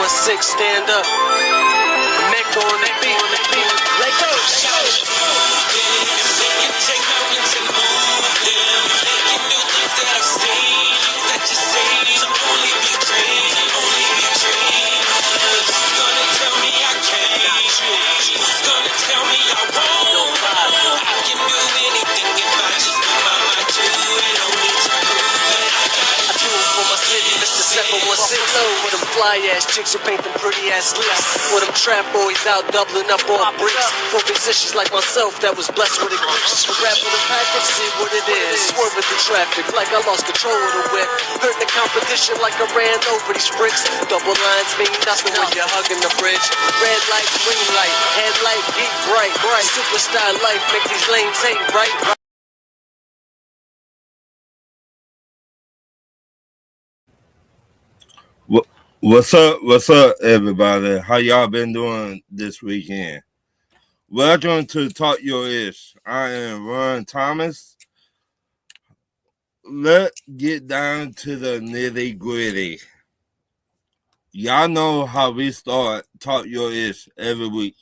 716, stand up. Neck on the beat. Let go. Take mountains and move them. They can do things that I've seen, that you see. So only be dream, only be dream. Who's gonna tell me I can't? Who's gonna tell me I won't? I can do anything if I just put my mind to it. Only to prove it. I do it for my city, Mr. 716. Low with them fly ass chicks who paint them pretty ass lips. With them trap boys out doubling up on bricks. For musicians like myself that was blessed with a glitch. Rap with a package, see what it is. Swerving through traffic like I lost control of the whip. Hurt the competition like I ran over these bricks. Double lines mean nothing when you're hugging the bridge. Red light, green light, headlight, geek bright. Superstar life, make these lanes hate right. What's up, everybody? How y'all been doing this weekend? Welcome to Talk Your Ish. I am Ron Thomas. Let's get down to the nitty gritty. Y'all know how we start Talk Your Ish every week.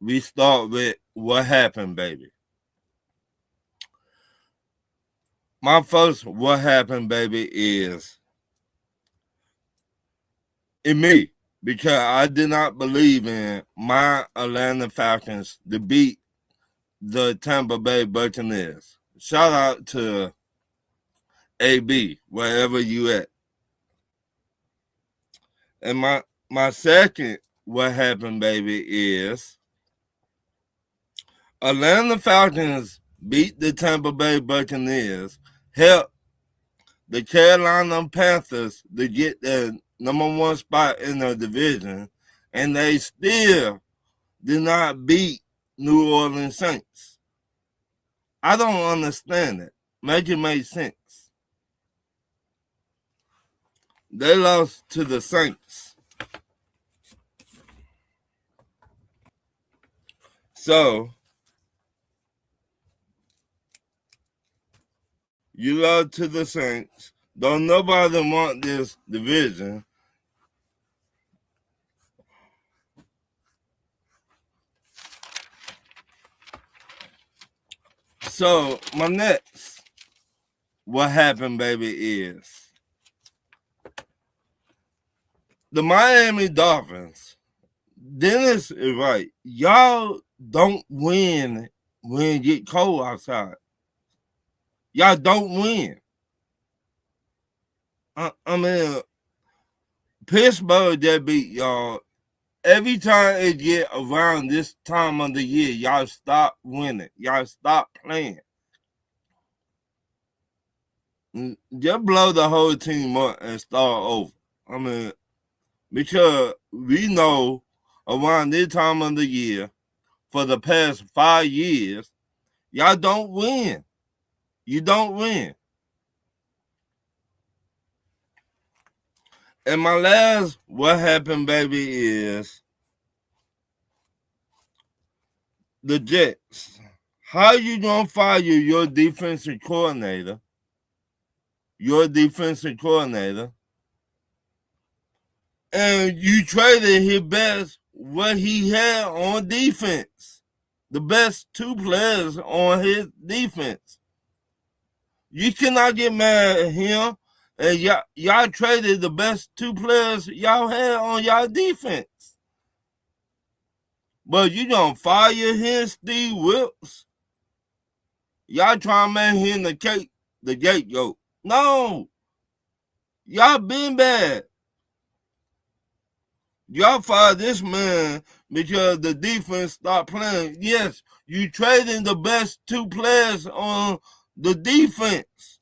We start with what happened, baby. My first what happened, baby, is in me, because I did not believe in my Atlanta Falcons to beat the Tampa Bay Buccaneers. Shout out to AB, wherever you at. And my second what happened, baby, is Atlanta Falcons beat the Tampa Bay Buccaneers, helped the Carolina Panthers to get the number one spot in the division, and they still did not beat New Orleans Saints. I don't understand it. Make it make sense. They lost to the Saints. So, you lost to the Saints. Don't nobody want this division. So, my next what happened, baby, is the Miami Dolphins. Dennis is right. Y'all don't win when it get cold outside. Y'all don't win. I mean, Pittsburgh that beat y'all. Every time it get around this time of the year, y'all stop winning. Y'all stop playing. Just blow the whole team up and start over. I mean, because we know around this time of the year, for the past 5 years, y'all don't win. You don't win. And my last what happened, baby, is the Jets. How you gonna fire your defensive coordinator? Your defensive coordinator, and you traded his best, what he had on defense, the best two players on his defense. You cannot get mad at him, and y'all traded the best two players y'all had on y'all defense. But you gonna fire him, Steve Wilkes? Y'all trying to make him the gategoat. No, y'all been bad. Y'all fired this man because the defense stopped playing. Yes, you trading the best two players on the defense.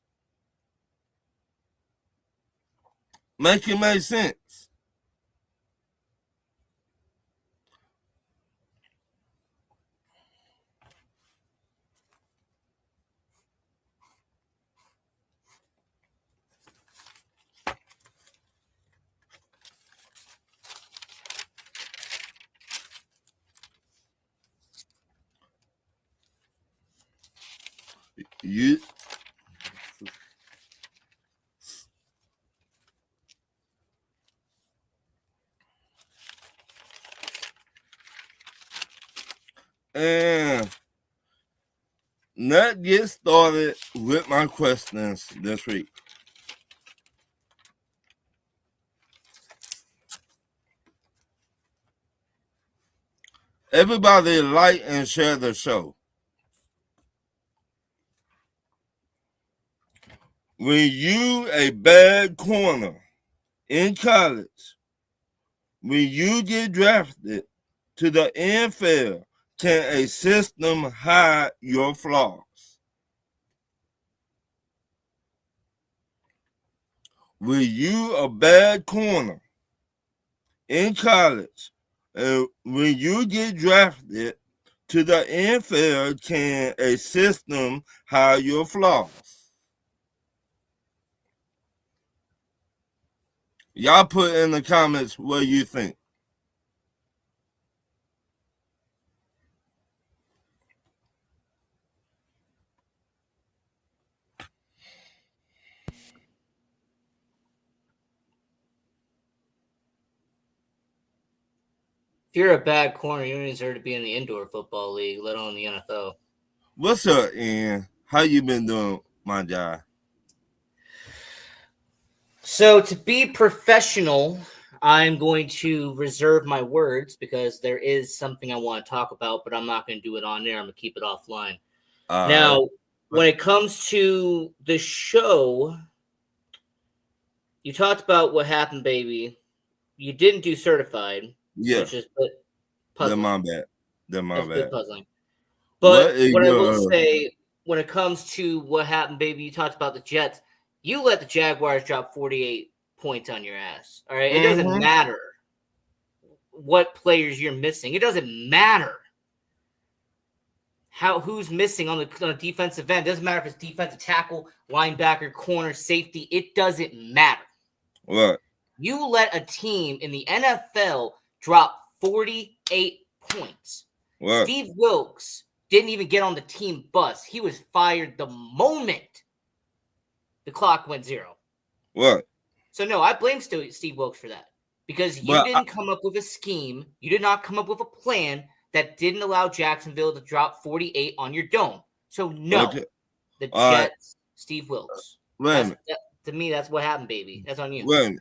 Make it make sense. You And let's get started with my questions this week. Everybody like and share the show. When you a bad corner in college, when you get drafted to the NFL, can a system hide your flaws? When you a bad corner in college, and when you get drafted to the NFL, can a system hide your flaws? Y'all put in the comments what you think. If you're a bad corner, you don't deserve to be in the indoor football league, let alone the NFL. What's up, Ian? How you been doing, my guy? So to be professional, I'm going to reserve my words because there is something I want to talk about, but I'm not going to do it on there. I'm going to keep it offline. Now, when it comes to the show, you talked about what happened, baby. You didn't do certified, which is puzzling. They're my bad. Puzzling. But what I will say, when it comes to what happened, baby, you talked about the Jets. You let the Jaguars drop 48 points on your ass. All right? It doesn't matter what players you're missing. It doesn't matter who's missing on the defensive end. It doesn't matter if it's defensive tackle, linebacker, corner, safety. It doesn't matter. What? You let a team in the NFL drop 48 points. What? Steve Wilkes didn't even get on the team bus. He was fired the moment the clock went zero. What? So, no, I blame Steve Wilkes for that. Because you didn't come up with a scheme. You did not come up with a plan that didn't allow Jacksonville to drop 48 on your dome. So, no. Okay. The Jets, Steve Wilkes. To me, that's what happened, baby. That's on you. Wait.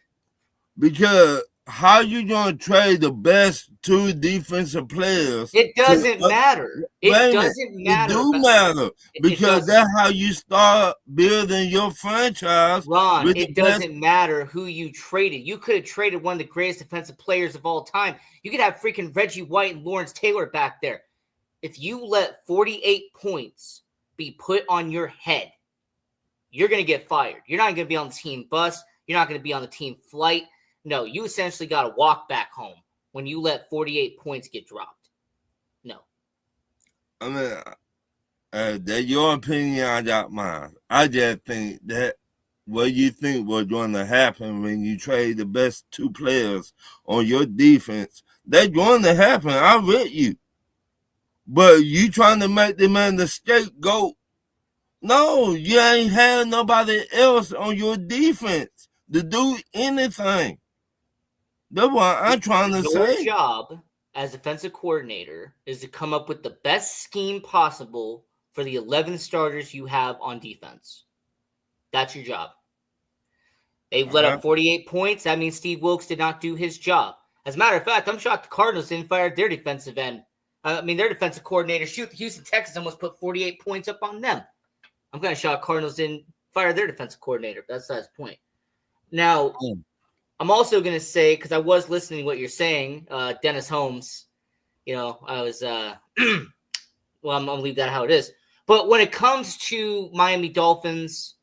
Because how you going to trade the best two defensive players? It doesn't matter. It doesn't matter. It do matter. Because that's how you start building your franchise. Ron, it doesn't matter who you traded. You could have traded one of the greatest defensive players of all time. You could have freaking Reggie White and Lawrence Taylor back there. If you let 48 points be put on your head, you're going to get fired. You're not going to be on the team bus. You're not going to be on the team flight. No, you essentially got to walk back home when you let 48 points get dropped. No. I mean, that's your opinion. I got mine. I just think that what you think was going to happen when you trade the best two players on your defense, that's going to happen. I'm with you. But you trying to make the man the scapegoat. No, you ain't had nobody else on your defense to do anything. That's what I'm trying to say. Your job as defensive coordinator is to come up with the best scheme possible for the 11 starters you have on defense. That's your job. They've let up 48 points. That means Steve Wilkes did not do his job. As a matter of fact, I'm shocked the Cardinals didn't fire their defensive end. Their defensive coordinator, the Houston Texans almost put 48 points up on them. I'm kind of shocked Cardinals didn't fire their defensive coordinator. That's the point. Now, I'm also going to say, because I was listening to what you're saying, Dennis Holmes, I was, well, I'm going to leave that how it is. But when it comes to Miami Dolphins,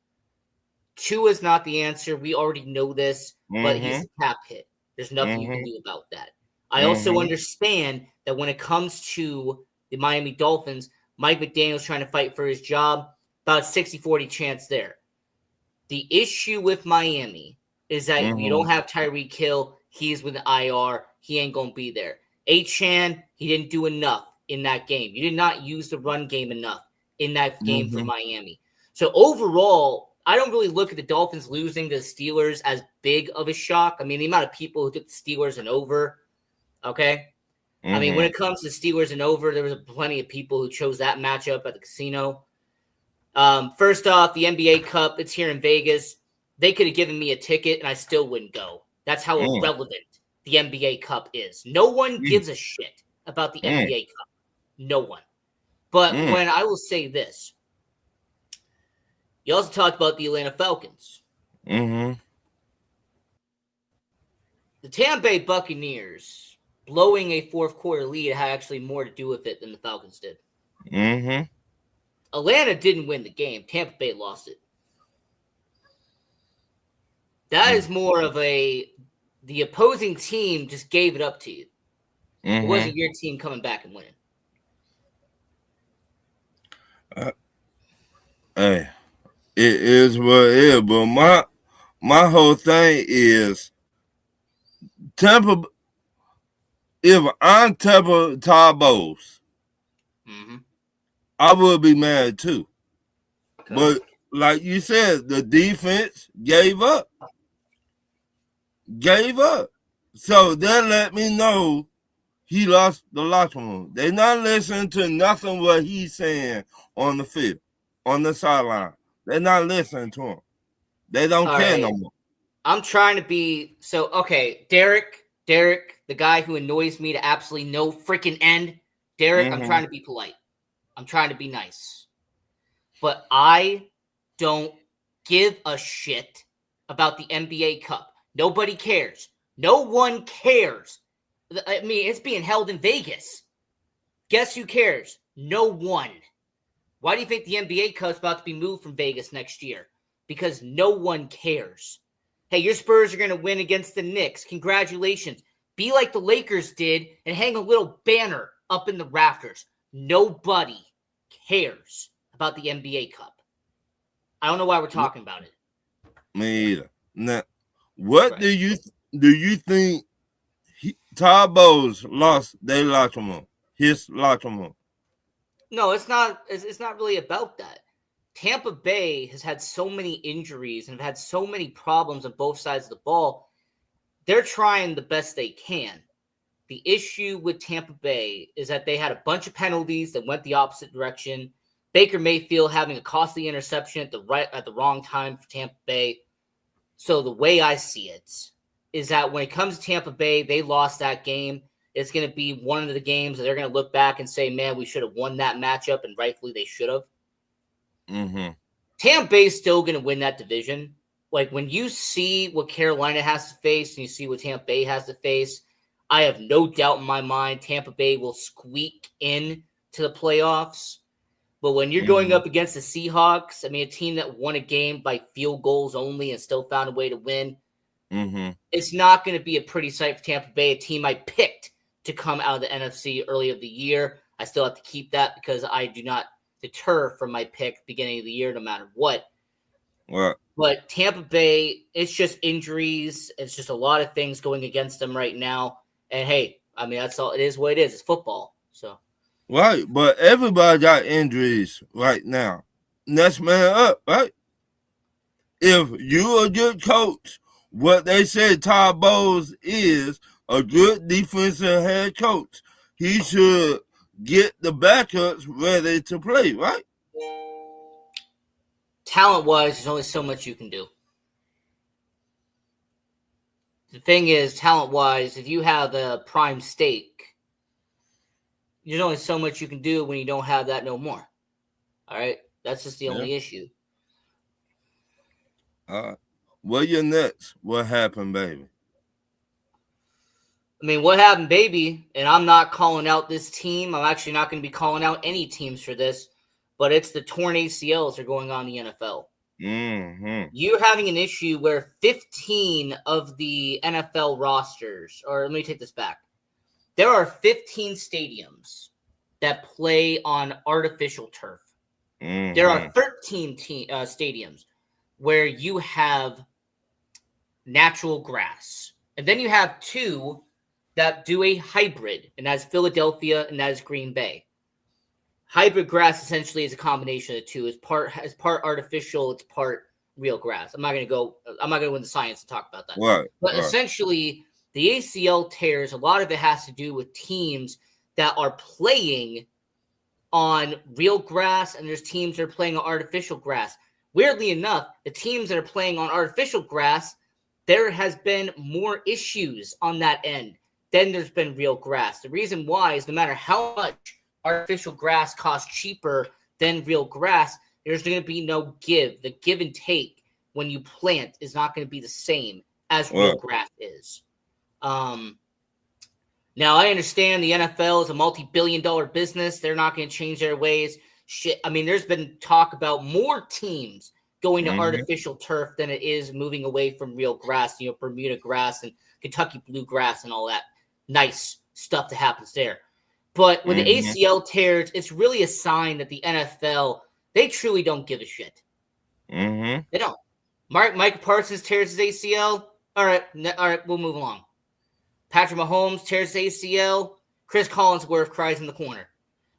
Tua is not the answer. We already know this, but he's a cap hit. There's nothing you can do about that. I also understand that when it comes to the Miami Dolphins, Mike McDaniel's trying to fight for his job, about 60-40 chance there. The issue with Miami is that you don't have Tyreek Hill. He's with the IR. He ain't going to be there. Achane, he didn't do enough in that game. You did not use the run game enough in that game for Miami. So overall, I don't really look at the Dolphins losing to the Steelers as big of a shock. I mean, the amount of people who took the Steelers and over, okay? I mean, when it comes to Steelers and over, there was plenty of people who chose that matchup at the casino. First off, the NBA Cup, it's here in Vegas. They could have given me a ticket and I still wouldn't go. That's how irrelevant the NBA Cup is. No one gives a shit about the NBA Cup. No one. But when I will say this, you also talked about the Atlanta Falcons. Mm-hmm. The Tampa Bay Buccaneers blowing a fourth quarter lead had actually more to do with it than the Falcons did. Mm-hmm. Atlanta didn't win the game. Tampa Bay lost it. That is more of the opposing team just gave it up to you. It wasn't your team coming back and winning. Hey, it is what it is. But my whole thing is Tampa. If I'm Tampa Bowles, I would be mad too. Okay. But like you said, the defense gave up. So that let me know he lost the locker room. They're not listening to nothing what he's saying on the field, on the sideline. They're not listening to him. They don't care no more. I'm trying to be okay. Derek, the guy who annoys me to absolutely no freaking end. Derek, I'm trying to be polite. I'm trying to be nice. But I don't give a shit about the NBA Cup. Nobody cares. No one cares. I mean, it's being held in Vegas. Guess who cares? No one. Why do you think the NBA Cup's about to be moved from Vegas next year? Because no one cares. Hey, your Spurs are going to win against the Knicks. Congratulations. Be like the Lakers did and hang a little banner up in the rafters. Nobody cares about the NBA Cup. I don't know why we're talking about it. Me either. Now, what do you think Todd Bowles lost their locker room? His locker room? No, it's not. It's not really about that. Tampa Bay has had so many injuries and have had so many problems on both sides of the ball. They're trying the best they can. The issue with Tampa Bay is that they had a bunch of penalties that went the opposite direction. Baker Mayfield having a costly interception at the wrong time for Tampa Bay. So the way I see it is that when it comes to Tampa Bay, they lost that game. It's going to be one of the games that they're going to look back and say, man, we should have won that matchup, and rightfully they should have. Tampa Bay is still going to win that division. Like, when you see what Carolina has to face and you see what Tampa Bay has to face, I have no doubt in my mind Tampa Bay will squeak in to the playoffs. But when you're going up against the Seahawks, I mean, a team that won a game by field goals only and still found a way to win, it's not going to be a pretty sight for Tampa Bay, a team I picked to come out of the NFC early of the year. I still have to keep that because I do not deter from my pick beginning of the year no matter what. But Tampa Bay, it's just injuries. It's just a lot of things going against them right now. And, hey, I mean, that's all. It is what it is. It's football. So. Right, but everybody got injuries right now. Next man up, right? If you a good coach, what they said Todd Bowles is a good defensive head coach. He should get the backups ready to play, right? Talent-wise, there's only so much you can do. The thing is, talent-wise, if you have a prime stake, there's only so much you can do when you don't have that no more. All right? That's just the only issue. What your next? What happened, baby? I mean, what happened, baby? And I'm not calling out this team. I'm actually not going to be calling out any teams for this, but it's the torn ACLs are going on in the NFL. You're having an issue where 15 of the NFL rosters, or let me take this back. There are 15 stadiums that play on artificial turf. There are 13 stadiums where you have natural grass. And then you have 2 that do a hybrid, and that's Philadelphia and that is Green Bay. Hybrid grass essentially is a combination of the two. It's part artificial, it's part real grass. I'm not going to go into science and talk about that. But essentially, the ACL tears, a lot of it has to do with teams that are playing on real grass, and there's teams that are playing on artificial grass. Weirdly enough, the teams that are playing on artificial grass, there has been more issues on that end than there's been real grass. The reason why is no matter how much artificial grass costs cheaper than real grass, there's going to be no give. The give and take when you plant is not going to be the same as real grass is. Now, I understand the NFL is a multi-billion-dollar business. They're not going to change their ways. Shit, I mean, there's been talk about more teams going to artificial turf than it is moving away from real grass, Bermuda grass and Kentucky bluegrass and all that nice stuff that happens there. But with the ACL tears, it's really a sign that the NFL, they truly don't give a shit. They don't. Mike Parsons tears his ACL. All right, we'll move along. Patrick Mahomes tears his ACL. Chris Collinsworth cries in the corner.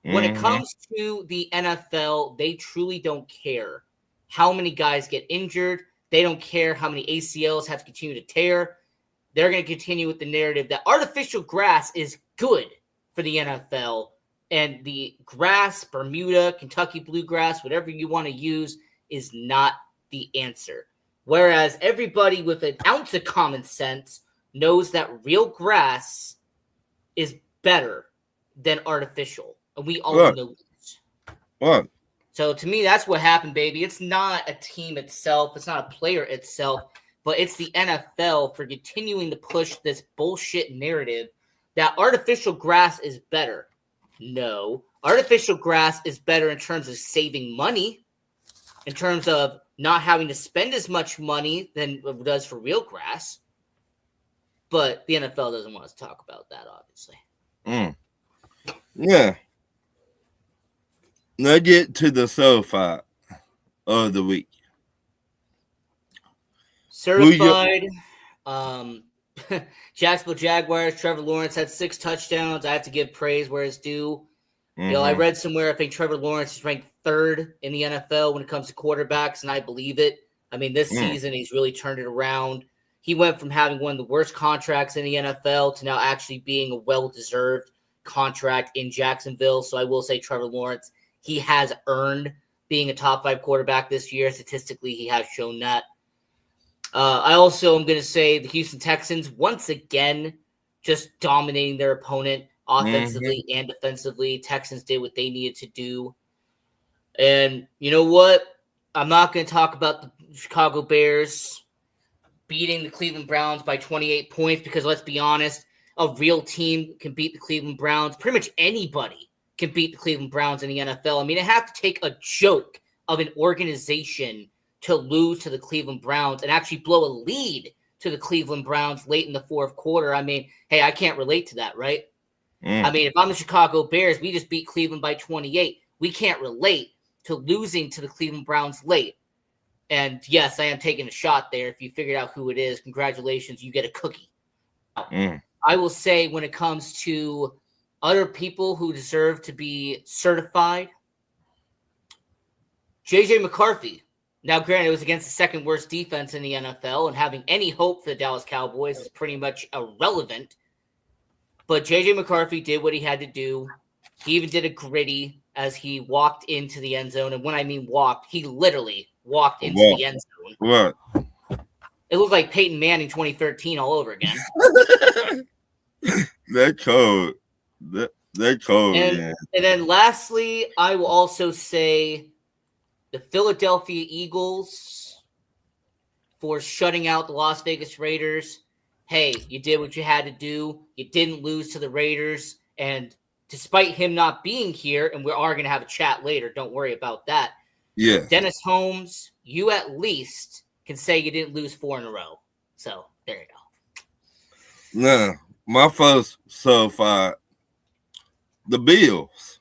When it comes to the NFL, they truly don't care how many guys get injured. They don't care how many ACLs have to continue to tear. They're going to continue with the narrative that artificial grass is good for the NFL, and the grass, Bermuda, Kentucky bluegrass, whatever you want to use, is not the answer. Whereas everybody with an ounce of common sense knows that real grass is better than artificial. And we all know this. What? So to me, that's what happened, baby. It's not a team itself. It's not a player itself. But it's the NFL for continuing to push this bullshit narrative that artificial grass is better. No. Artificial grass is better in terms of saving money, in terms of not having to spend as much money than it does for real grass. But the NFL doesn't want us to talk about that, obviously. Yeah. Let's get to the certified of the week. Certified. Jacksonville Jaguars. Trevor Lawrence had 6 touchdowns. I have to give praise where it's due. I read somewhere I think Trevor Lawrence is ranked 3rd in the NFL when it comes to quarterbacks, and I believe it. I mean, this season he's really turned it around. He went from having one of the worst contracts in the NFL to now actually being a well-deserved contract in Jacksonville. So I will say Trevor Lawrence, he has earned being a top 5 quarterback this year. Statistically, he has shown that. I also am going to say the Houston Texans, once again, just dominating their opponent offensively and defensively. Texans did what they needed to do. And you know what? I'm not going to talk about the Chicago Bears beating the Cleveland Browns by 28 points because, let's be honest, a real team can beat the Cleveland Browns. Pretty much anybody can beat the Cleveland Browns in the NFL. I mean, it has to take a joke of an organization to lose to the Cleveland Browns and actually blow a lead to the Cleveland Browns late in the 4th quarter. I mean, hey, I can't relate to that, right? I mean, if I'm the Chicago Bears, we just beat Cleveland by 28. We can't relate to losing to the Cleveland Browns late. And yes, I am taking a shot there. If you figured out who it is, congratulations, you get a cookie. I will say when it comes to other people who deserve to be certified, J.J. McCarthy. Now, granted, it was against the 2nd worst defense in the NFL, and having any hope for the Dallas Cowboys is pretty much irrelevant. But J.J. McCarthy did what he had to do. He even did a gritty as he walked into the end zone. And when I mean walked, he literally walked into the end zone. What? It looked like Peyton Manning 2013 all over again. That code. That code, and then lastly, I will also say the Philadelphia Eagles for shutting out the Las Vegas Raiders. Hey, you did what you had to do. You didn't lose to the Raiders. And despite him not being here, and we are going to have a chat later, don't worry about that. Yeah. Dennis Holmes, you at least can say you didn't lose 4 in a row. So there you go. Now, my first certified, the Bills.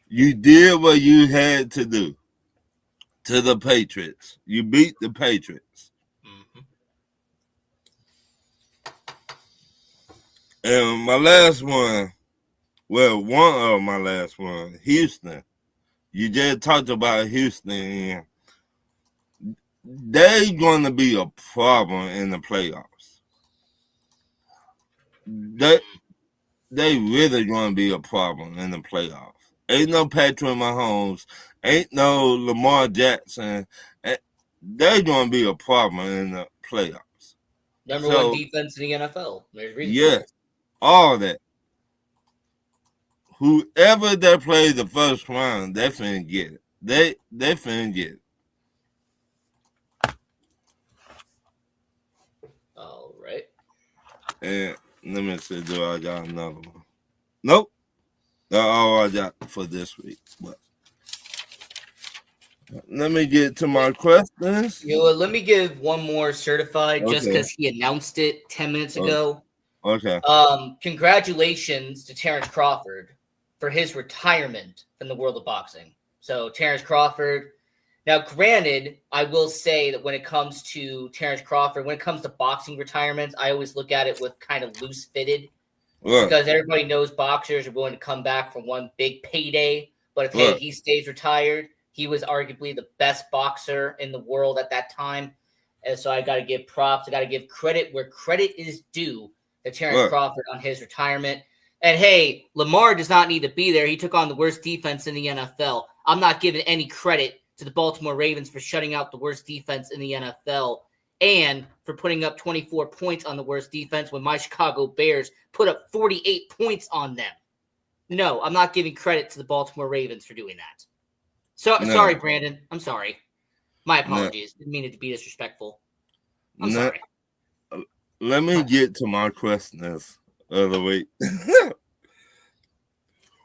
You did what you had to do to the Patriots. You beat the Patriots. And my last one, well, one of my last one, Houston. You just talked about Houston. And they're going to be a problem in the playoffs. they really going to be a problem in the playoffs. Ain't no Patrick Mahomes, ain't no Lamar Jackson. They're going to be a problem in the playoffs. Number one defense in the NFL. There's reason for Yeah, it. all that. Whoever they play the first round, they finna get it. They finna get it. All right. And let me see, do I got another one? Nope. That's all I got for this week. But let me get to my questions. You know what, let me give one more certified just Okay. because he announced it 10 minutes ago. Okay. Congratulations to Terrence Crawford for his retirement from the world of boxing. So Terrence Crawford. Now, granted, I will say that when it comes to Terrence Crawford, when it comes to boxing retirements, I always look at it with kind of loose fitted because everybody knows boxers are going to come back from one big payday. But if hey, he stays retired, he was arguably the best boxer in the world at that time. And so I got to give props. I got to give credit where credit is due to Terrence Crawford on his retirement. And hey, Lamar does not need to be there. He took on the worst defense in the NFL. I'm not giving any credit to the Baltimore Ravens for shutting out the worst defense in the NFL and for putting up 24 points on the worst defense when my Chicago Bears put up 48 points on them. No, I'm not giving credit to the Baltimore Ravens for doing that. Sorry, Brandon. I'm sorry. My apologies. Didn't mean it to be disrespectful. I'm sorry. Let me get to my questions of the week.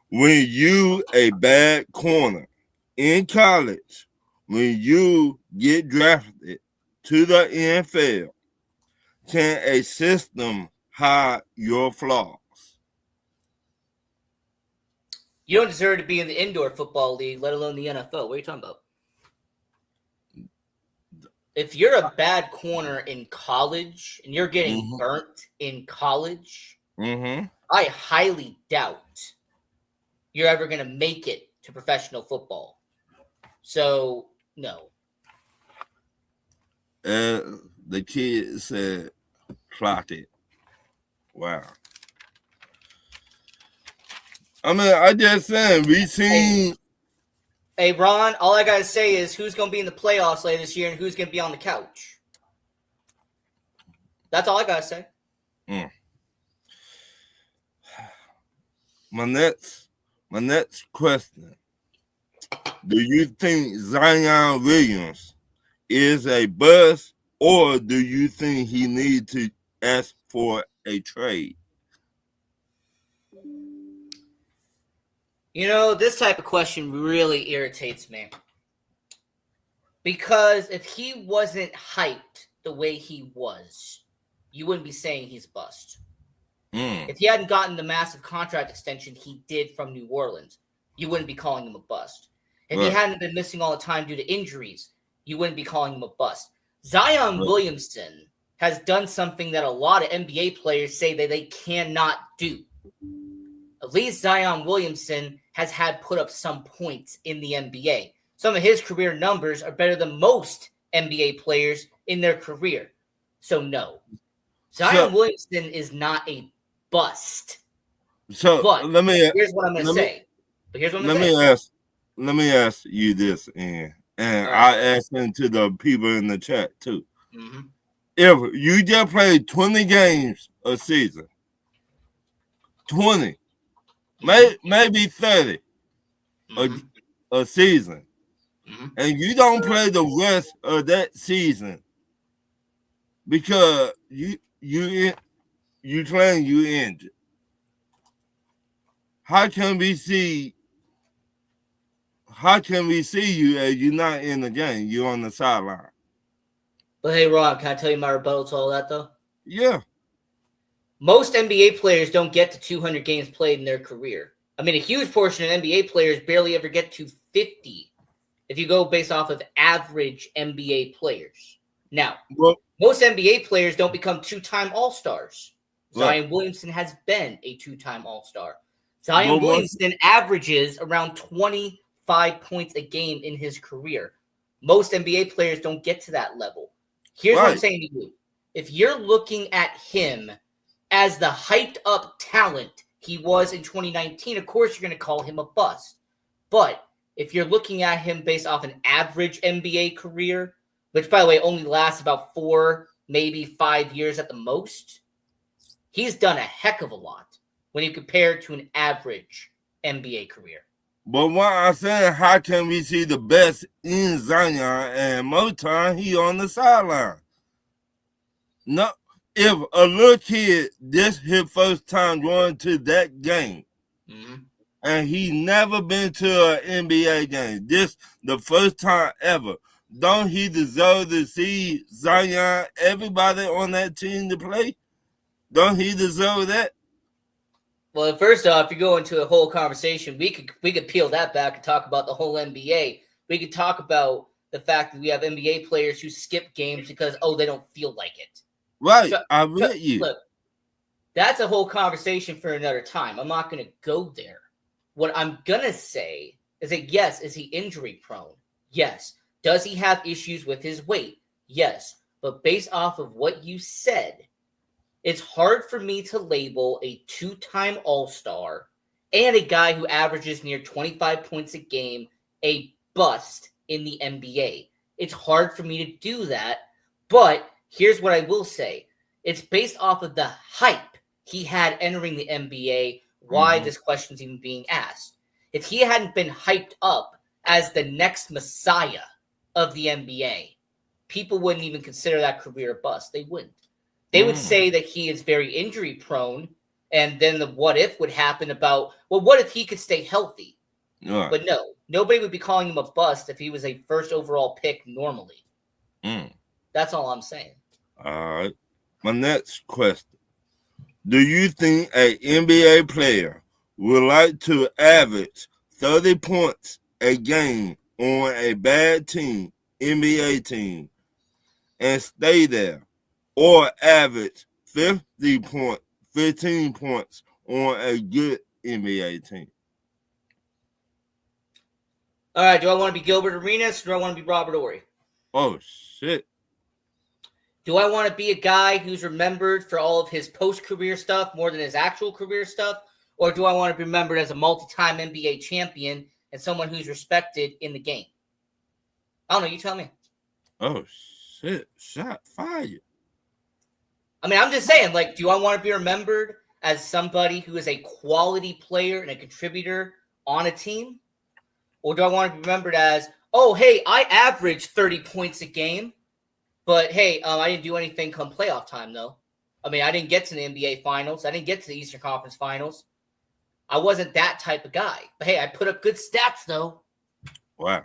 When you a bad corner in college, when you get drafted to the NFL, can a system hide your flaws? You don't deserve to be in the indoor football league, let alone the NFL. What are you talking about? If you're a bad corner in college and you're getting burnt in college, I highly doubt you're ever going to make it to professional football. So, no. The kid said, clock it. Wow. I mean, I just saying, we seen... Hey, Ron, all I got to say is who's going to be in the playoffs later this year and who's going to be on the couch. That's all I got to say. My next question. Do you think Zion Williams is a bust, or do you think he needs to ask for a trade? You know, this type of question really irritates me. Because if he wasn't hyped the way he was, you wouldn't be saying he's a bust. If he hadn't gotten the massive contract extension he did from New Orleans, you wouldn't be calling him a bust. If he hadn't been missing all the time due to injuries, you wouldn't be calling him a bust. Zion Williamson has done something that a lot of NBA players say that they cannot do. At least Zion Williamson has had put up some points in the NBA. Some of his career numbers are better than most NBA players in their career. So no, Zion Williamson is not a bust. So but here's what I'm going to say. Let me ask you this, and I ask into the people in the chat too. If you just play 20 games a season, 20, maybe 30 a season, and you don't play the rest of that season because you claim you injured. How can we see you as you're not in the game? You're on the sideline. But hey, Rob, can I tell you my rebuttal to all that, though? Yeah. Most NBA players don't get to 200 games played in their career. I mean, a huge portion of NBA players barely ever get to 50 if you go based off of average NBA players. Now, most NBA players don't become two-time All-Stars. Zion Williamson has been a two-time All-Star. Zion Williamson averages around 25 points a game in his career. Most NBA players don't get to that level. Here's what I'm saying to you. If you're looking at him as the hyped up talent he was in 2019, of course you're going to call him a bust. But if you're looking at him based off an average NBA career, which, by the way, only lasts about 4, maybe 5 years at the most, he's done a heck of a lot when you compare it to an average NBA career. But what I'm saying, how can we see the best in Zion and most time he on the sideline? No, if a little kid, this his first time going to that game, and he never been to an NBA game, this the first time ever, don't he deserve to see Zion, everybody on that team to play? Don't he deserve that? Well, first off, if you go into a whole conversation, we could peel that back and talk about the whole NBA. We could talk about the fact that we have NBA players who skip games because they don't feel like it. Right, I read you. Look, that's a whole conversation for another time. I'm not going to go there. What I'm going to say is that, yes, is he injury prone? Yes. Does he have issues with his weight? Yes. But based off of what you said, it's hard for me to label a 2-time All-Star and a guy who averages near 25 points a game a bust in the NBA. It's hard for me to do that, but here's what I will say. It's based off of the hype he had entering the NBA, why this question's even being asked. If he hadn't been hyped up as the next messiah of the NBA, people wouldn't even consider that career a bust. They wouldn't. They would say that he is very injury prone, and then the what if would happen about, well, what if he could stay healthy? Right. But no, nobody would be calling him a bust if he was a first overall pick normally. That's all I'm saying. All right. My next question. Do you think an NBA player would like to average 30 points a game on a bad team, NBA team, and stay there? Or average 15 points on a good NBA team? All right, do I want to be Gilbert Arenas or do I want to be Robert Horry? Oh, shit. Do I want to be a guy who's remembered for all of his post-career stuff more than his actual career stuff? Or do I want to be remembered as a multi-time NBA champion and someone who's respected in the game? I don't know. You tell me. Oh, shit. Shot fired. I mean, I'm just saying, like, do I want to be remembered as somebody who is a quality player and a contributor on a team? Or do I want to be remembered as, oh, hey, I averaged 30 points a game, but hey, I didn't do anything come playoff time, though. I mean, I didn't get to the NBA Finals. I didn't get to the Eastern Conference Finals. I wasn't that type of guy. But hey, I put up good stats, though. Wow.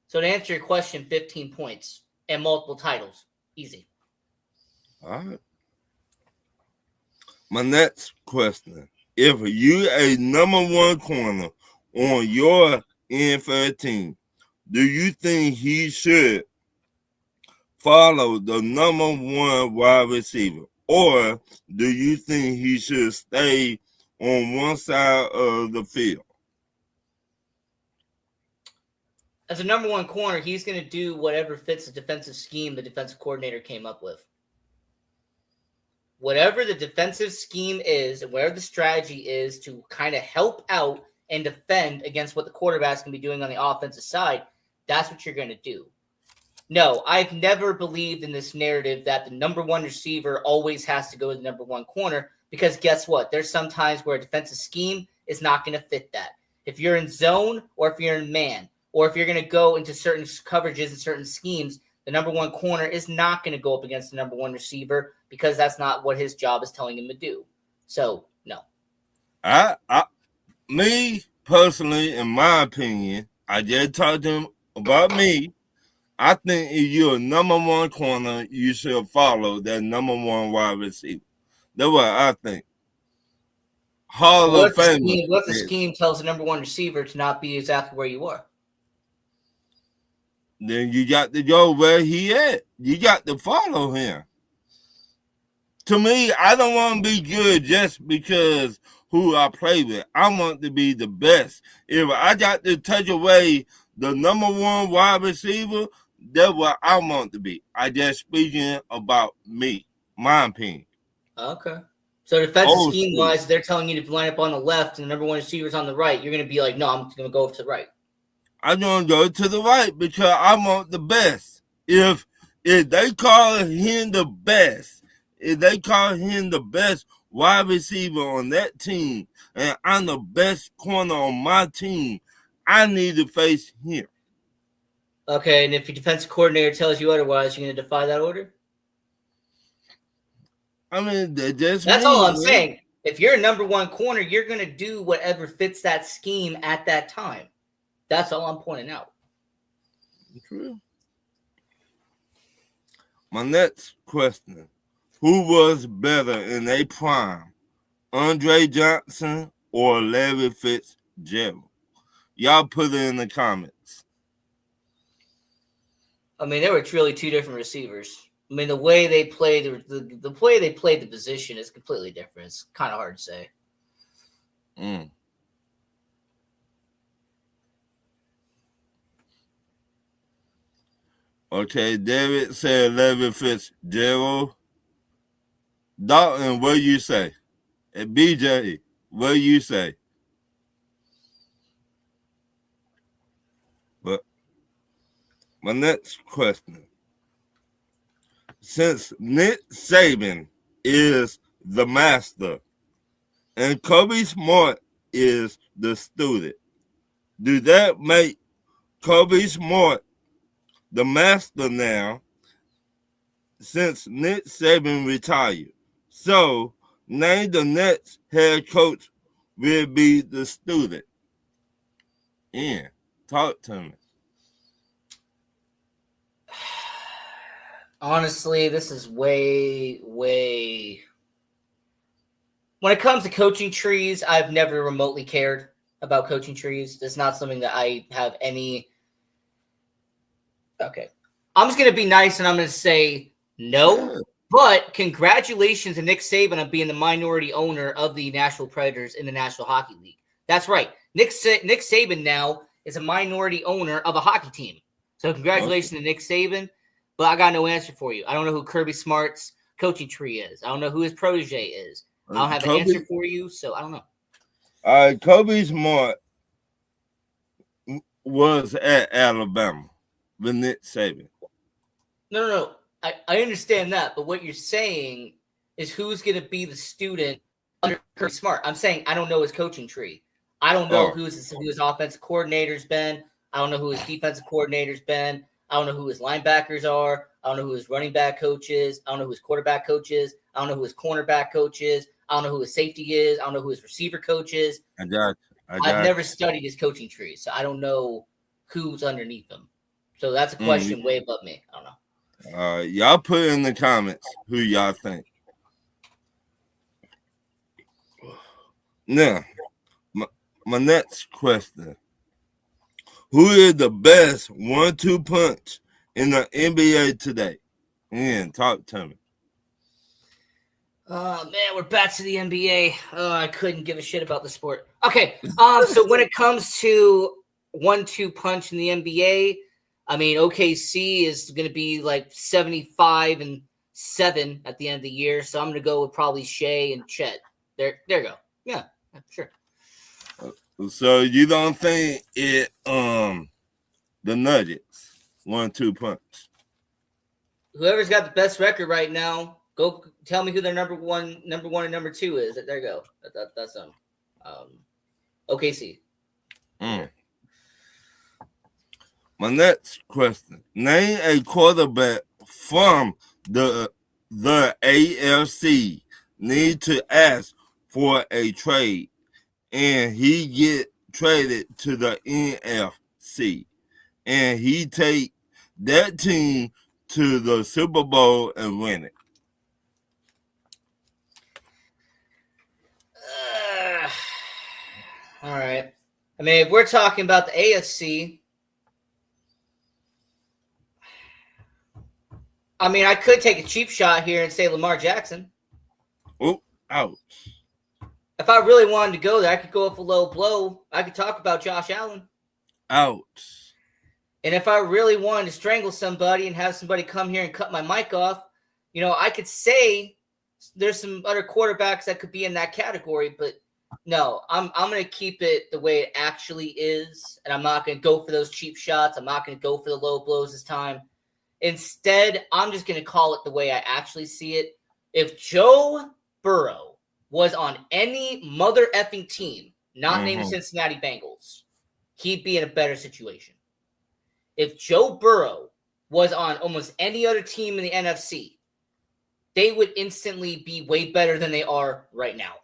So to answer your question, 15 points and multiple titles. Easy. All right. My next question. If you a number one corner on your NFL team, do you think he should follow the number one wide receiver? Or do you think he should stay on one side of the field? As a number one corner, he's going to do whatever fits the defensive scheme the defensive coordinator came up with. Whatever the defensive scheme is and whatever the strategy is to kind of help out and defend against what the quarterback's going to be doing on the offensive side, that's what you're going to do. No, I've never believed in this narrative that the number one receiver always has to go to the number one corner, because guess what? There's some times where a defensive scheme is not going to fit that. If you're in zone or if you're in man, or if you're going to go into certain coverages and certain schemes, the number one corner is not going to go up against the number one receiver because that's not what his job is telling him to do. So, no. Me personally, in my opinion, I just talked to him about me. I think if you're a number one corner, you should follow that number one wide receiver. That's what I think. Hall of Fame. What if the scheme tells the number one receiver to not be exactly where you are? Then you got to go where he at. You got to follow him. To me, I don't want to be good just because who I play with. I want to be the best. If I got to touch away the number one wide receiver, that's what I want to be. I just speaking about me, my opinion. Okay. So defensive Old scheme school. wise, they're telling you to line up on the left and the number one receiver's on the right. You're going to be like, no, I'm going to go over to the right. I'm gonna go to the right because I want the best. If they call him the best, if they call him the best wide receiver on that team, and I'm the best corner on my team, I need to face him. Okay, and if your defensive coordinator tells you otherwise, you're going to defy that order? I mean, that's all I'm man. saying. If you're a number one corner, you're going to do whatever fits that scheme at that time. That's all I'm pointing out. True. My next question: who was better in a prime, Andre Johnson or Larry Fitzgerald? Y'all put it in the comments. I mean, they were truly two different receivers. I mean, the way they played the way they played the position is completely different. It's kind of hard to say. Okay, David said Larry Fitzgerald. Dalton, what do you say? And BJ, what do you say? But my next question: since Nick Saban is the master and Kobe Smart is the student, do that make Kobe Smart the master now since Nick Saban retired? So, name the next head coach will be the student. Yeah, talk to me. Honestly, this is way. When it comes to coaching trees, I've never remotely cared about coaching trees. It's not something that I have any. Okay. I'm just going to be nice and I'm going to say no. Yeah. But congratulations to Nick Saban on being the minority owner of the Nashville Predators in the National Hockey League. That's right. Nick Saban now is a minority owner of a hockey team. So congratulations to Nick Saban. But I got no answer for you. I don't know who Kirby Smart's coaching tree is. I don't know who his protege is. I don't have an answer for you, so I don't know. Kobe Smart was at Alabama with Nick Saban. No. I understand that, but what you're saying is who's going to be the student under Kirby Smart. I'm saying I don't know his coaching tree. I don't know who his offensive coordinator's been. I don't know who his defensive coordinator's been. I don't know who his linebackers are. I don't know who his running back coach is. I don't know who his quarterback coach is. I don't know who his cornerback coach is. I don't know who his safety is. I don't know who his receiver coach is. I've never studied his coaching tree, so I don't know who's underneath him. So that's a question way above me. I don't know. Y'all put in the comments who y'all think. Now, my next question. Who is the best 1-2 punch in the NBA today? Ian, talk to me. Oh, man, we're back to the NBA. Oh, I couldn't give a shit about the sport. Okay, so when it comes to 1-2 punch in the NBA, I mean, OKC is going to be like 75-7 at the end of the year, so I'm going to go with probably Shea and Chet. There you go. Yeah, sure. So you don't think it the Nuggets 1-2 punch? Whoever's got the best record right now, go tell me who their number one, and number two is. There you go. That's them. OKC. My next question: name a quarterback from the AFC need to ask for a trade, and he get traded to the NFC, and he take that team to the Super Bowl and win it. All right. I mean, if we're talking about the AFC, I mean, I could take a cheap shot here and say Lamar Jackson. Oh, ouch. If I really wanted to go there, I could go up a low blow. I could talk about Josh Allen. Ouch. And if I really wanted to strangle somebody and have somebody come here and cut my mic off, I could say there's some other quarterbacks that could be in that category, but no, I'm going to keep it the way it actually is, and I'm not going to go for those cheap shots. I'm not going to go for the low blows this time. Instead, I'm just going to call it the way I actually see it. If Joe Burrow was on any mother effing team, not named Cincinnati Bengals, he'd be in a better situation. If Joe Burrow was on almost any other team in the NFC, they would instantly be way better than they are right now.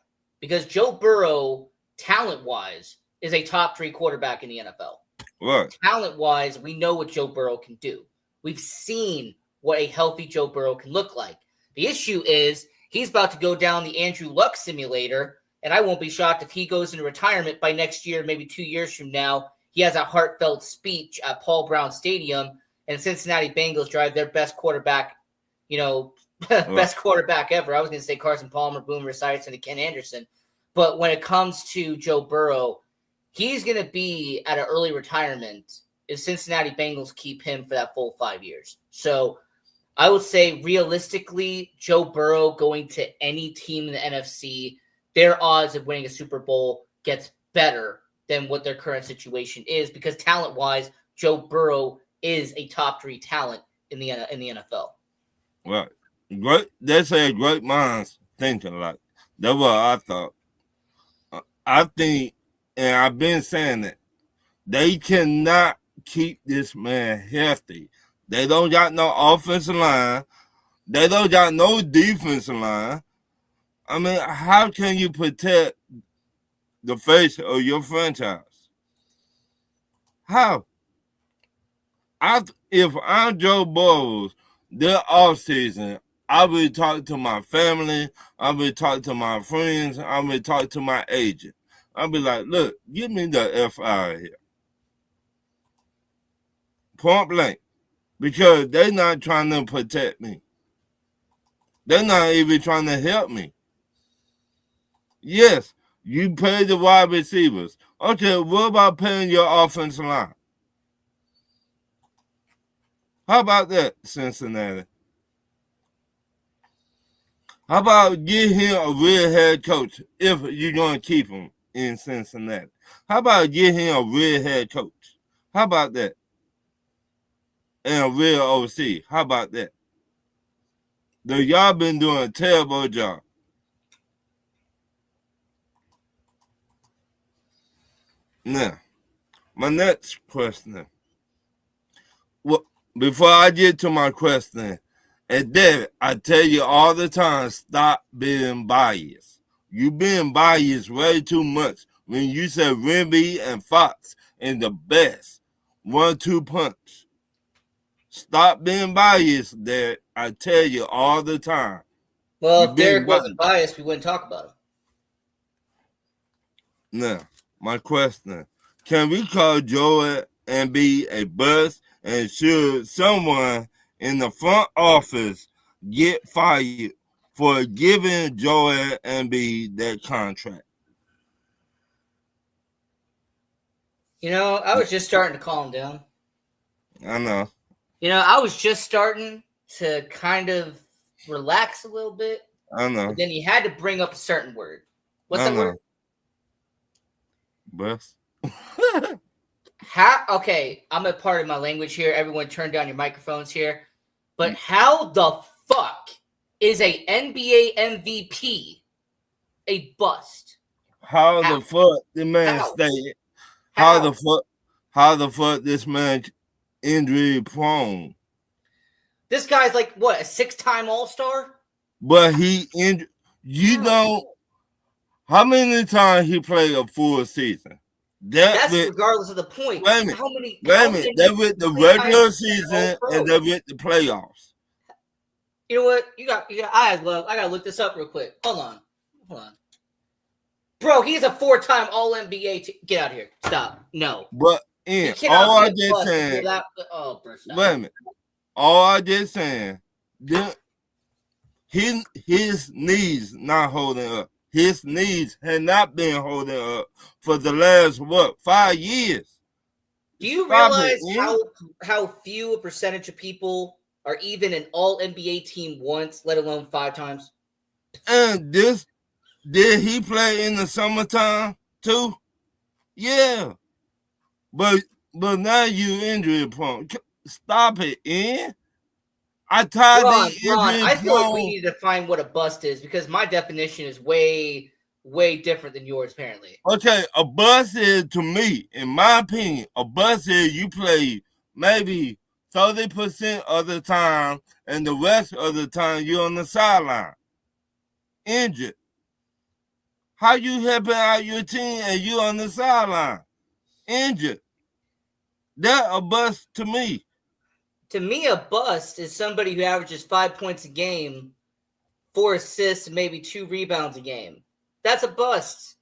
Because Joe Burrow, talent-wise, is a top 3 quarterback in the NFL. Right. Talent-wise, we know what Joe Burrow can do. We've seen what a healthy Joe Burrow can look like. The issue is he's about to go down the Andrew Luck simulator, and I won't be shocked if he goes into retirement by next year, maybe 2 years from now. He has a heartfelt speech at Paul Brown Stadium, and Cincinnati Bengals drive their best quarterback, best quarterback ever. I was going to say Carson Palmer, Boomer Esiason, and Ken Anderson. But when it comes to Joe Burrow, he's going to be at an early retirement if Cincinnati Bengals keep him for that full 5 years. So I would say realistically, Joe Burrow going to any team in the NFC, their odds of winning a Super Bowl gets better than what their current situation is because talent-wise, Joe Burrow is a top 3 talent in the NFL. Right. Great. They say great minds thinking like. That's what I thought. I think, and I've been saying it, they cannot keep this man healthy. They don't got no offensive line. They don't got no defensive line. I mean, how can you protect the face of your franchise? How? If I'm Joe Burrow, their offseason, I will talk to my family. I will talk to my friends. I will talk to my agent. I'll be like, look, get me the F out of here. Point blank. Because they're not trying to protect me. They're not even trying to help me. Yes, you pay the wide receivers. Okay, what about paying your offensive line? How about that, Cincinnati? How about get him a real head coach if you're going to keep him in Cincinnati? How about get him a real head coach? How about that? And a real OC. How about that? Y'all been doing a terrible job. Now, my next question. Well, before I get to my question, and David, I tell you all the time, stop being biased. You being biased way too much when you said Remby and Fox and the best 1-2 punch. Stop being biased, Derek. I tell you all the time. Well, if Derek wasn't biased, we wouldn't talk about him. Now, my question. Can we call Joel Embiid a bust? And should someone in the front office get fired for giving Joel Embiid that contract? I was just starting to calm down. I know. I was just starting to kind of relax a little bit. I know. But then you had to bring up a certain word. What's that word? Bust. Okay, I'm a part of my language here. Everyone turn down your microphones here. But how the fuck is a NBA MVP a bust? How the fuck the man stayed? How the fuck this man injury prone? This guy's like what, a 6-time All-Star? But he injured. You know how many times he played a full season? That's regardless of the point. Wait a minute. That with the regular season and that with the playoffs. You know what? I gotta look this up real quick. Hold on. Bro, he's a 4-time All-NBA. Get out of here. Stop. No. But all I just saying. Wait a minute. All I just saying. His knees not holding up. His knees had not been holding up for the last 5 years. Do you realize how few a percentage of people are even an All NBA team once, let alone 5 times? And this did he play in the summertime too? Yeah, but now you injury prone. Stop it, Ian. I tired Ron, these Ron, injury I feel like we prone. need to define what a bust is because my definition is way, way different than yours, apparently. Okay, a bust is, to me, in my opinion, a bust is you play maybe 30% of the time, and the rest of the time you're on the sideline, injured. How you helping out your team and you on the sideline, injured? That a bust to me. To me, a bust is somebody who averages 5 points a game, 4 assists, and maybe 2 rebounds a game. That's a bust.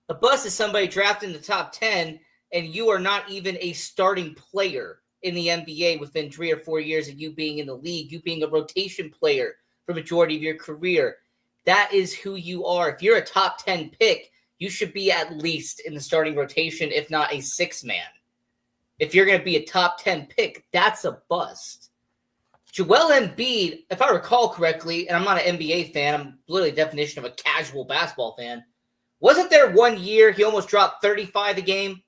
A bust is somebody drafted in the top 10, and you are not even a starting player in the NBA within 3 or 4 years of you being in the league, you being a rotation player for the majority of your career. That is who you are. If you're a top 10 pick, you should be at least in the starting rotation, if not a 6-man. If you're going to be a top 10 pick, that's a bust. Joel Embiid, if I recall correctly, and I'm not an NBA fan, I'm literally the definition of a casual basketball fan. Wasn't there 1 year he almost dropped 35 a game?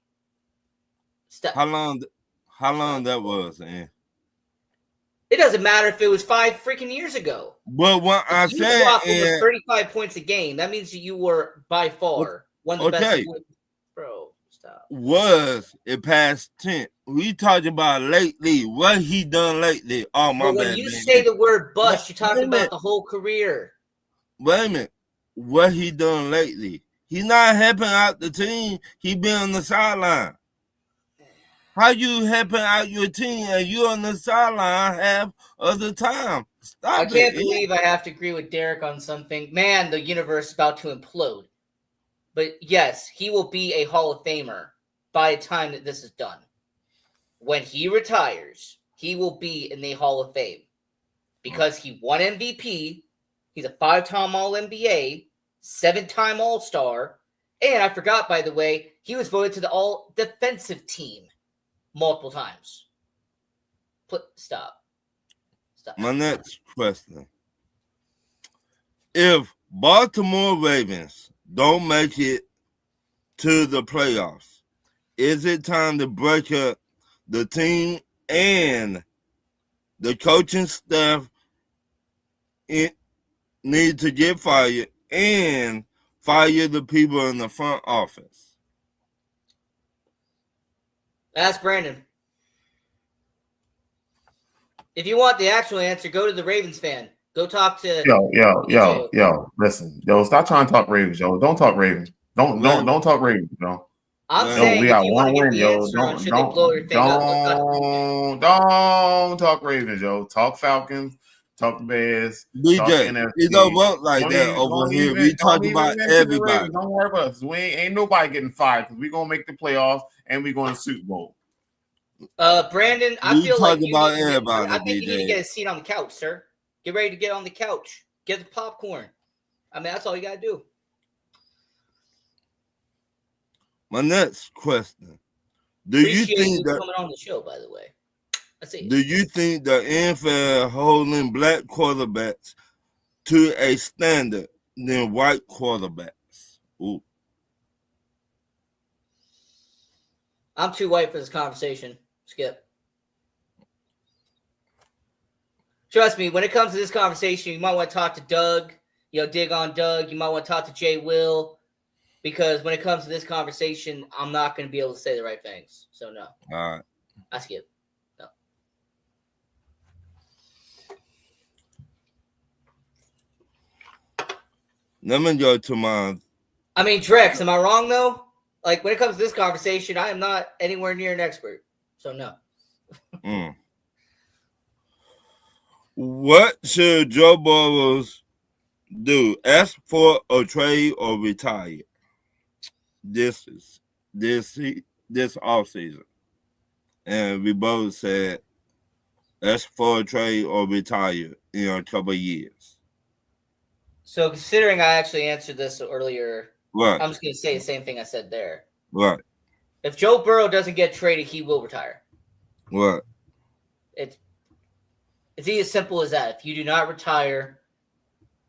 How long that was, man? It doesn't matter if it was 5 freaking years ago. But what If I'm you saying dropped over is, 35 points a game, that means that you were by far one of the okay, best. Bro, stop. was it past 10? We talking about lately. What he done lately? Oh, my But when bad, you man. say the word bust, you're Wait talking a minute. about the whole career. Wait a minute. What he done lately? He's not helping out the team. He been on the sideline. How you helping out your team and you on the sideline half of the time? Stop I can't it. believe I have to agree with Derek on something. Man, the universe is about to implode. But yes, he will be a Hall of Famer by the time that this is done. When he retires, he will be in the Hall of Fame because he won MVP. He's a 5-time All-NBA, 7-time All-Star. And I forgot, by the way, he was voted to the All-Defensive Team multiple times. Stop. My next question. If Baltimore Ravens don't make it to the playoffs, is it time to break up the team and the coaching staff need to get fired and fire the people in the front office? Ask Brandon. If you want the actual answer, go to the Ravens fan. Go talk to Yo. Listen, stop trying to talk Ravens, yo. Don't talk Ravens. Don't talk Ravens, yo. I'm Well, saying We if got you want to one get win, the yo. answer on should they blow your thing up, go talk to Don't talk Ravens, yo. Talk Falcons, talk the Bears, talk DJ, NFC. it don't work like Don't that even, over don't here. even, We don't talk even about mention the everybody. Ravens. Don't worry about us. We ain't nobody getting fired because we're gonna make the playoffs and we're going to Super Bowl. Brandon, I We feel talk like you about need to everybody, I think you need to DJ. get a seat on the couch, sir. Get ready to get on the couch. Get the popcorn. I mean, that's all you gotta do. My next question. Appreciate you coming on the show, by the way. Do you think the NFL holding black quarterbacks to a standard than white quarterbacks? Ooh. I'm too white for this conversation. Skip. Trust me, when it comes to this conversation, you might want to talk to Doug, dig on Doug. You might want to talk to Jay Will, because when it comes to this conversation, I'm not going to be able to say the right things. So, no. All right. I skip. No. Let me go to my... I mean, Drex, am I wrong, though? Like, when it comes to this conversation, I am not anywhere near an expert. So, no. What should Joe Burrows do? Ask for a trade or retire? This offseason. And we both said ask for a trade or retire in a couple of years. So, considering I actually answered this earlier, right. I'm just going to say the same thing I said there. Right. If Joe Burrow doesn't get traded, he will retire. Right. It's as simple as that. If you do not retire,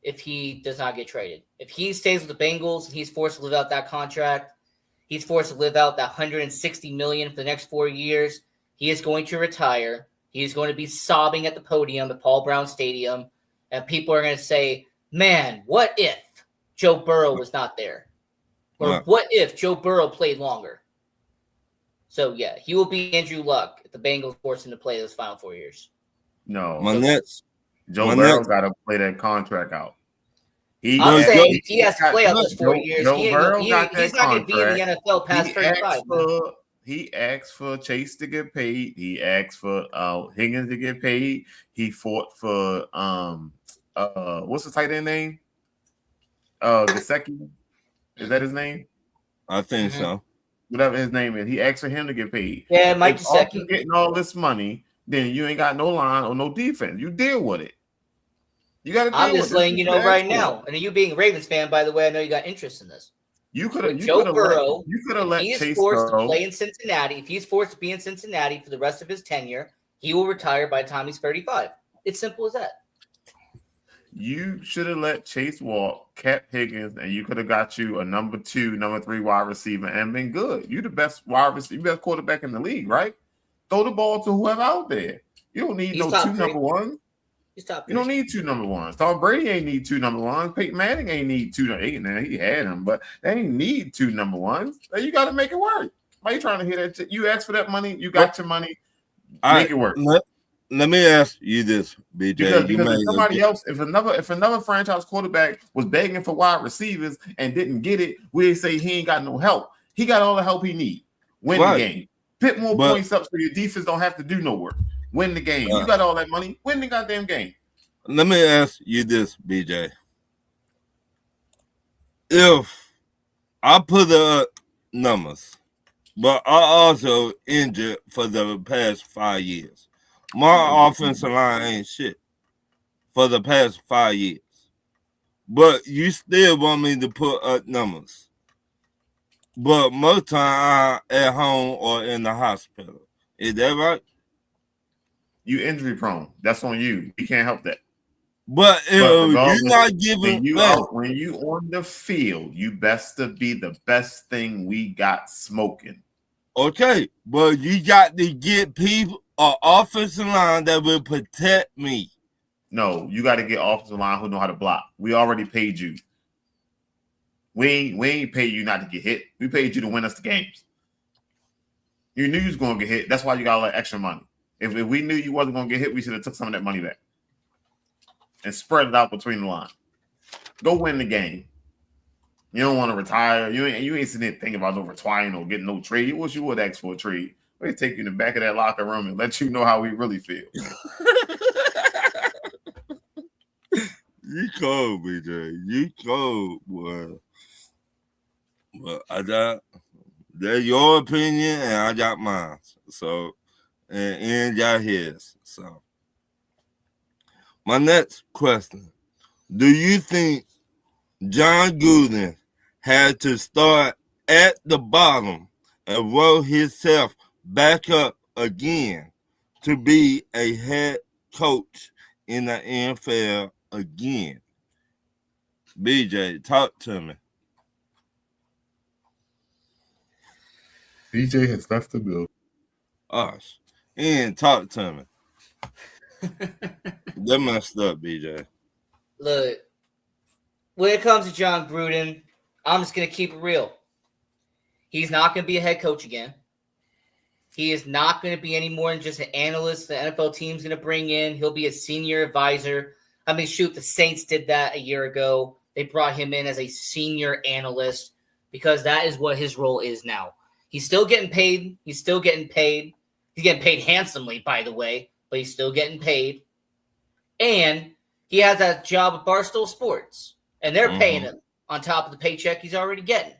if he does not get traded. If he stays with the Bengals and he's forced to live out that contract, he's forced to live out that $160 million for the next 4 years. He is going to retire. He is going to be sobbing at the podium at Paul Brown Stadium, and people are going to say, "Man, what if Joe Burrow was not there? Or what if Joe Burrow played longer?" So yeah, he will be Andrew Luck if the Bengals force him to play those final 4 years. No, Joe Burrow got to play that contract out. I'm saying if he has to play out those 4 years, Joe Burrow he's got that not going to be in the NFL past 35. He asked for Chase to get paid. He asked for Higgins to get paid. He fought for what's the tight end name? Gesicki. Is that his name? I think so. Whatever his name is, he asked for him to get paid. Yeah, Mike Gesicki. If getting all this money, then you ain't got no line or no defense. You deal with it. You got to deal with it. I'm just letting you know right now. And you being a Ravens fan, by the way, I know you got interest in this. You could have Joe Burrow. You could have let Chase Chase forced Burrow to play in Cincinnati. If he's forced to be in Cincinnati for the rest of his tenure, he will retire by the time he's 35. It's simple as that. You should have let Chase walk, kept Higgins, and you could have got you a number 2, number 3 wide receiver and been good. You the best wide receiver, best quarterback in the league, right? Throw the ball to whoever out there. You don't need no 2 number 1s. You don't need 2 number 1s. Tom Brady ain't need 2 number 1s. Peyton Manning ain't need 2. Now he had them, but they ain't need 2 number 1s. You got to make it work. Why you trying to hear that? You asked for that money. You got your money. Make it work. Let me ask you this, BJ. Because if somebody else, if another franchise quarterback was begging for wide receivers and didn't get it, we'd say he ain't got no help. He got all the help he need. Win the game. Put more points up so your defense don't have to do no work. Win the game. You got all that money. Win the goddamn game. Let me ask you this, BJ. If I put up numbers, but I also injured for the past 5 years. My offensive line ain't shit for the past 5 years. But you still want me to put up numbers. But most time I'm at home or in the hospital. Is that right? You injury prone. That's on you. You can't help that. But you're not giving when you on the field, you best to be the best thing we got smoking. Okay, but you got to get people an offensive line that will protect me. No, you got to get offensive line who know how to block. We already paid you. We ain't paid you not to get hit. We paid you to win us the games. You knew you was going to get hit. That's why you got all that extra money. If we knew you wasn't going to get hit, we should have took some of that money back and spread it out between the line. Go win the game. You don't want to retire. You ain't sitting there thinking about no retiring or getting no trade. You wish you would ask for a trade. They take you in the back of that locker room and let you know how we really feel. You cold, BJ. You cold, boy. But I got that's your opinion, and I got mine. So, and got his. So, my next question: do you think John Gruden had to start at the bottom and roll himself back up again to be a head coach in the NFL again? BJ, talk to me. BJ has left the building. Gosh, and talk to me. That messed up, BJ. Look, when it comes to John Gruden, I'm just going to keep it real. He's not going to be a head coach again. He is not going to be any more than just an analyst the NFL team's going to bring in. He'll be a senior advisor. I mean, shoot, the Saints did that a year ago. They brought him in as a senior analyst because that is what his role is now. He's still getting paid. He's getting paid handsomely, by the way, but he's still getting paid. And he has that job at Barstool Sports, and they're paying him on top of the paycheck he's already getting.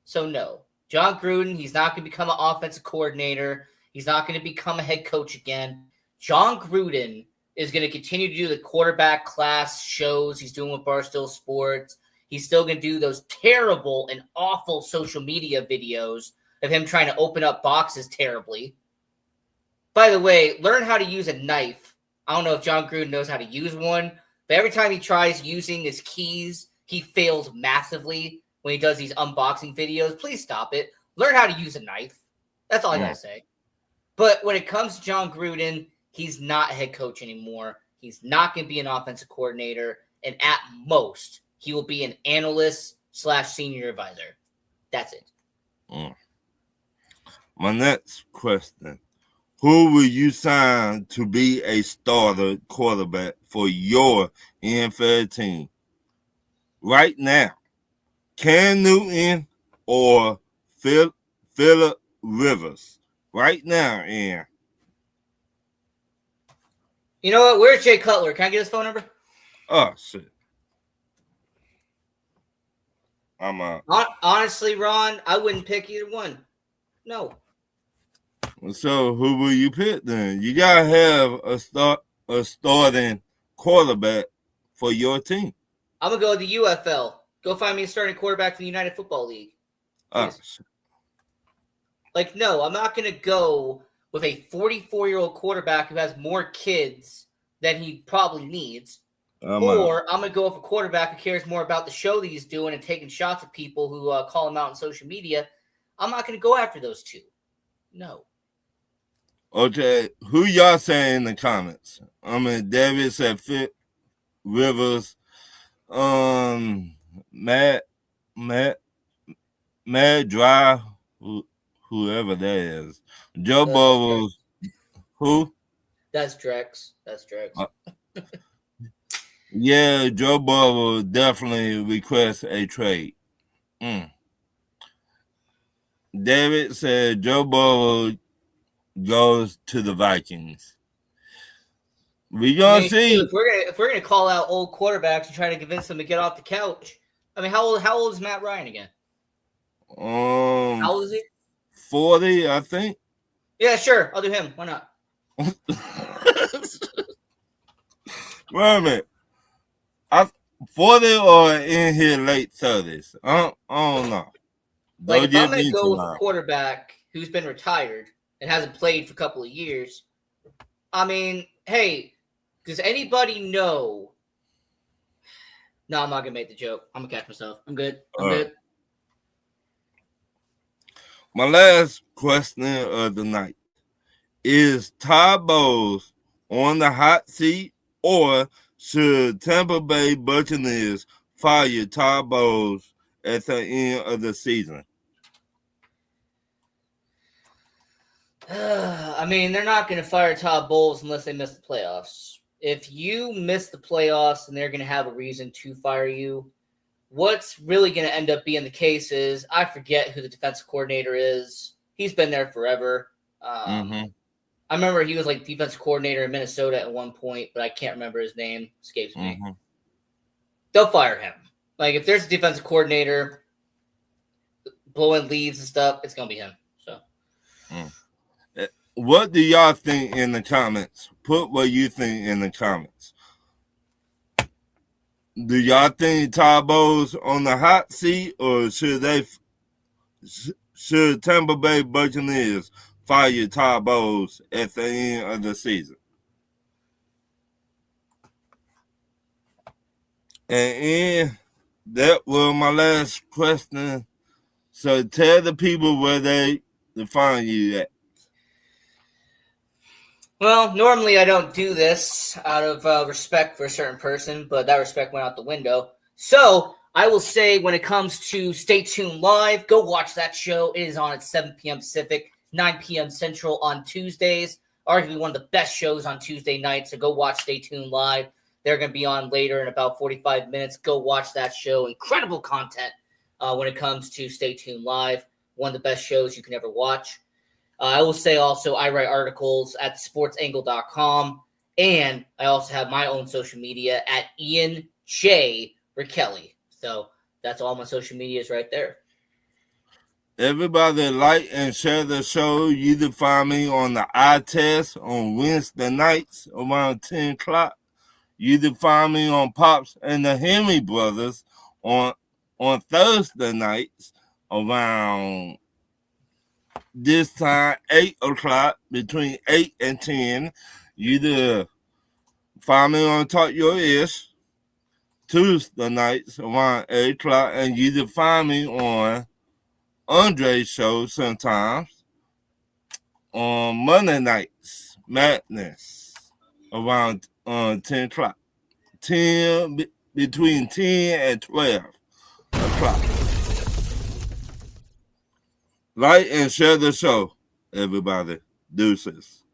So, no. John Gruden, he's not going to become an offensive coordinator. He's not going to become a head coach again. John Gruden is going to continue to do the quarterback class shows he's doing with Barstool Sports. He's still going to do those terrible and awful social media videos of him trying to open up boxes terribly. By the way, learn how to use a knife. I don't know if John Gruden knows how to use one, But every time he tries using his keys, he fails massively when he does these unboxing videos. Please stop it. Learn how to use a knife. That's all I got to say. But when it comes to John Gruden, he's not a head coach anymore. He's not going to be an offensive coordinator. And at most, he will be an analyst / senior advisor. That's it. My next question. Who will you sign to be a starter quarterback for your NFL team? Right now, Cam Newton or Phillip Rivers? Right now, Ian. You know what? Where's Jay Cutler? Can I get his phone number? Oh, shit. I'm out. Honestly, Ron, I wouldn't pick either one. No. So who will you pick then? You gotta have a starting quarterback for your team. I'm gonna go with the UFL. Go find me a starting quarterback for the United Football League. Like, no, I'm not gonna go with a 44-year-old quarterback who has more kids than he probably needs. I'm gonna go with a quarterback who cares more about the show that he's doing and taking shots at people who call him out on social media. I'm not gonna go after those two. No. Okay, who y'all saying in the comments? David said Fit Rivers, Matt Dry, whoever that is. Joe Burrow, who? That's Drex. Yeah, Joe Burrow definitely requests a trade. David said Joe Burrow goes to the Vikings. We gonna see if we're gonna call out old quarterbacks and try to convince them to get off the couch. I mean, how old is Matt Ryan again? How old is he? 40, I think. Yeah, sure. I'll do him. Why not? Wait a minute. 40 or in here late 30s? I don't know. Like, if I'm gonna go with a quarterback who's been retired and hasn't played for a couple of years, I mean, hey, does anybody know? No, I'm not gonna make the joke. I'm gonna catch myself. I'm good. I'm good. My last question of the night is: Todd Bowles on the hot seat, or should Tampa Bay Buccaneers fire Todd Bowles at the end of the season? I mean, they're not going to fire Todd Bowles unless they miss the playoffs. If you miss the playoffs, then they're going to have a reason to fire you. What's really going to end up being the case is, I forget who the defensive coordinator is. He's been there forever. I remember he was like defensive coordinator in Minnesota at one point, but I can't remember his name. Escapes me. They'll fire him. Like, if there's a defensive coordinator blowing leads and stuff, it's going to be him. So. What do y'all think in the comments? Put what you think in the comments. Do y'all think Todd Bowles on the hot seat, or should Tampa Bay Buccaneers fire Todd Bowles at the end of the season? And that was my last question. So tell the people where they find you at. Well, normally I don't do this out of respect for a certain person, but that respect went out the window. So I will say, when it comes to Stay Tuned Live, go watch that show. It is on at 7 p.m. Pacific, 9 p.m. Central on Tuesdays. Arguably one of the best shows on Tuesday night, so go watch Stay Tuned Live. They're going to be on later in about 45 minutes. Go watch that show. Incredible content when it comes to Stay Tuned Live. One of the best shows you can ever watch. I will say also, I write articles at sportsangle.com, and I also have my own social media at Ian J. Rakelli. So that's all my social medias right there. Everybody like and share the show. You can find me on the eye test on Wednesday nights around 10 o'clock. You can find me on Pops and the Henry Brothers on Thursday nights around this time, 8 o'clock, between 8 and 10. You can find me on Talk Your Ish Tuesday nights around 8 o'clock, and you can find me on Andre's show sometimes on Monday nights, Madness, around 10 o'clock. Between 10 and 12 o'clock. Like and share the show, everybody. Deuces.